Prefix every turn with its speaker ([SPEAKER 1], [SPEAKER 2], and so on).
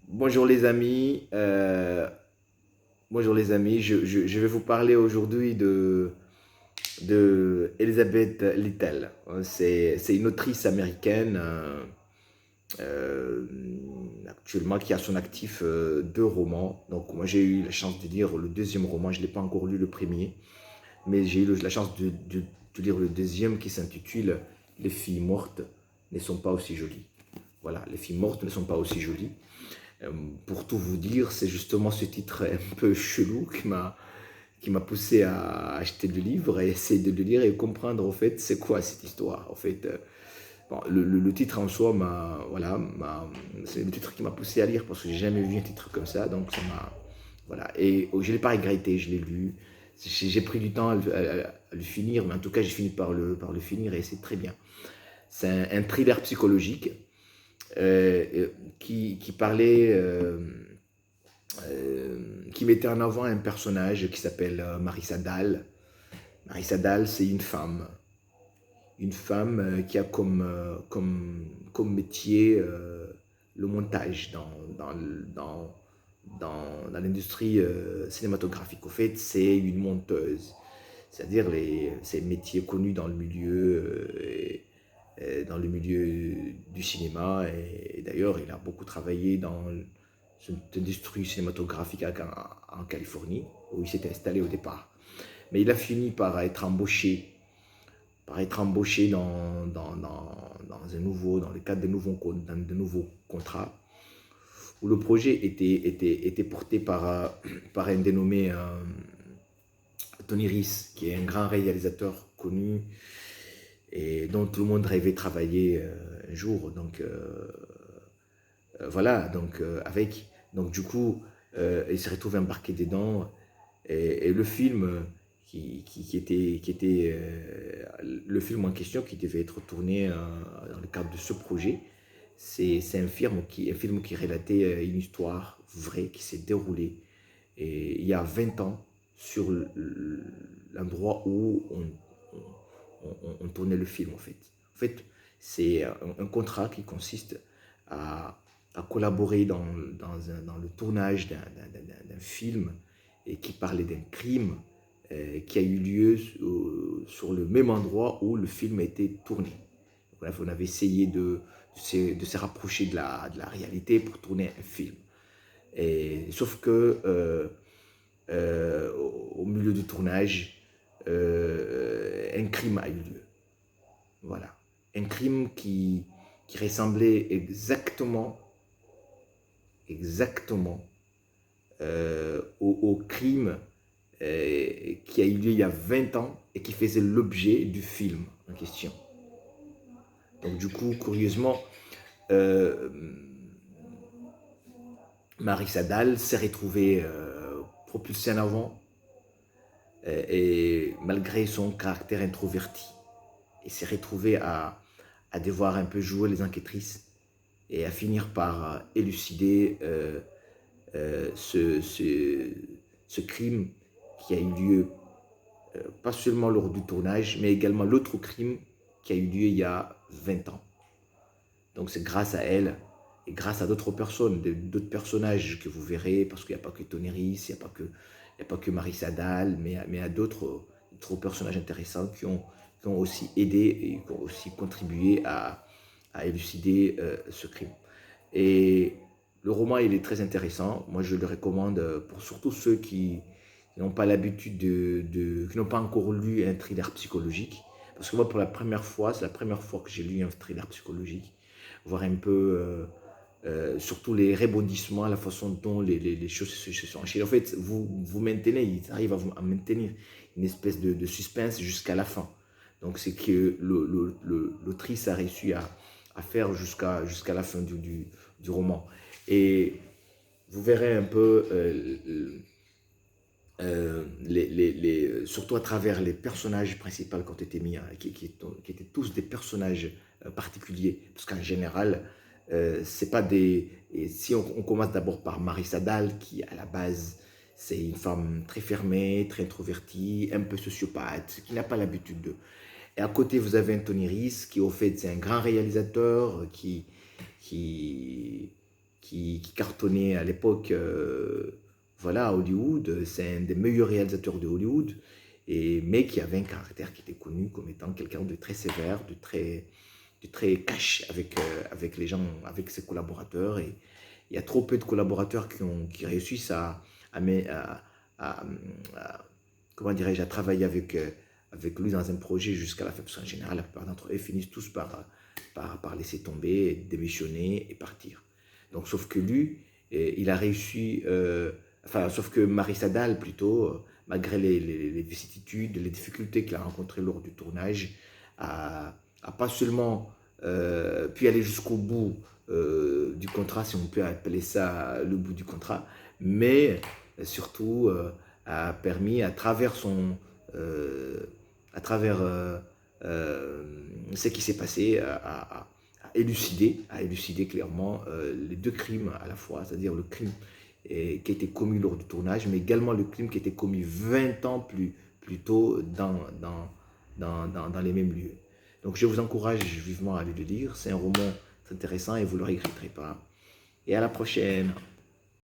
[SPEAKER 1] Bonjour les amis, je vais vous parler aujourd'hui de Elizabeth Little. C'est une autrice américaine euh, actuellement qui a son actif deux romans. Donc moi j'ai eu la chance de lire le deuxième roman, je ne l'ai pas encore lu le premier, mais j'ai eu la chance de lire le deuxième qui s'intitule Les filles mortes ne sont pas aussi jolies. Voilà, les filles mortes ne sont pas aussi jolies. Euh, pour tout vous dire, c'est justement ce titre un peu chelou qui m'a poussé à acheter le livre et essayer de le lire et comprendre en fait c'est quoi cette histoire. En fait, bon, le titre en soi c'est le titre qui m'a poussé à lire parce que j'ai jamais vu un titre comme ça, donc ça m'a voilà. Et je l'ai pas regretté, je l'ai lu. J'ai pris du temps à le finir, mais en tout cas j'ai fini par le finir et c'est très bien. C'est un thriller psychologique euh, qui parlait, qui mettait en avant un personnage qui s'appelle Marissa Dahl. Marissa Dahl, c'est une femme qui a comme métier le montage dans l'industrie cinématographique. Au fait, c'est une monteuse, c'est-à-dire ces métiers connus dans le milieu du cinéma. Et d'ailleurs, il a beaucoup travaillé dans cette industrie cinématographique en Californie, où il s'était installé au départ. Mais il a fini par être embauché dans le cadre de nouveaux contrats, où le projet était porté par un dénommé Tony Reese, qui est un grand réalisateur connu et dont tout le monde rêvait travailler un jour. Donc voilà, donc du coup, il s'est retrouvé embarqué dedans. Et le film le film en question qui devait être tourné dans le cadre de ce projet, c'est un film qui relatait une histoire vraie qui s'est déroulée et il y a 20 ans sur l'endroit où on tournait le film en fait. En fait, c'est un contrat qui consiste à, à collaborer dans le tournage d'un film et qui parlait d'un crime qui a eu lieu sur le même endroit où le film a été tourné. Donc, bref, on avait essayé de se rapprocher de la réalité pour tourner un film. Sauf que au milieu du tournage, un crime a eu lieu. Voilà. Un crime qui ressemblait exactement au crime qui a eu lieu il y a 20 ans et qui faisait l'objet du film en question. Donc du coup, curieusement, euh, Marie Sadal s'est retrouvée propulsée en avant et malgré son caractère introverti, il s'est retrouvé à devoir un peu jouer les enquêtrices et à finir par élucider ce crime qui a eu lieu pas seulement lors du tournage, mais également l'autre crime qui a eu lieu il y a 20 ans. Donc c'est grâce à elle et grâce à d'autres personnes, d'autres personnages que vous verrez, parce qu'il n'y a pas que Tony Reese, il n'y a pas que Marissa Dahl, mais il y a d'autres personnages intéressants qui ont aussi aidé et qui ont aussi contribué à élucider ce crime. Et le roman, il est très intéressant. Moi, je le recommande pour surtout ceux qui n'ont pas l'habitude qui n'ont pas encore lu un thriller psychologique. Parce que moi, pour la première fois, c'est la première fois que j'ai lu un thriller psychologique. Voir un peu, surtout les rebondissements, la façon dont les choses se sont enchaînées. En fait, vous maintenez, ils arrivent à maintenir une espèce de suspense jusqu'à la fin. Donc, c'est que l'autrice a réussi à faire jusqu'à la fin du roman. Et vous verrez un peu, surtout à travers les personnages principaux qui ont été mis, hein, qui étaient tous des personnages particuliers. Parce qu'en général, c'est pas des. Et si on commence d'abord par Marissa Dahl, qui à la base, c'est une femme très fermée, très introvertie, un peu sociopathe, qui n'a pas l'habitude de. Et à côté, vous avez Anthony Reese, qui au fait, c'est un grand réalisateur qui, qui cartonnait à l'époque, voilà, à Hollywood. C'est un des meilleurs réalisateurs de Hollywood, mais qui avait un caractère qui était connu comme étant quelqu'un de très sévère, de très cash avec les gens, avec ses collaborateurs. Et il y a trop peu de collaborateurs qui réussissent à, à- à- comment dirais-je, à travailler avec lui dans un projet jusqu'à la fin. Parce qu'en général, la plupart d'entre eux finissent tous par laisser tomber, démissionner et partir. Donc, sauf que lui, il a réussi, sauf que Marissa Dahl, plutôt, malgré les vicissitudes, les difficultés qu'il a rencontrées lors du tournage, a pas seulement pu aller jusqu'au bout du contrat, si on peut appeler ça le bout du contrat, mais surtout a permis à travers à travers ce qui s'est passé à élucider clairement les deux crimes à la fois, c'est-à-dire le crime qui a été commis lors du tournage, mais également le crime qui a été commis 20 ans plus tôt dans les mêmes lieux. Donc je vous encourage vivement à aller le lire, c'est un roman intéressant et vous ne le regretterez pas. Et à la prochaine.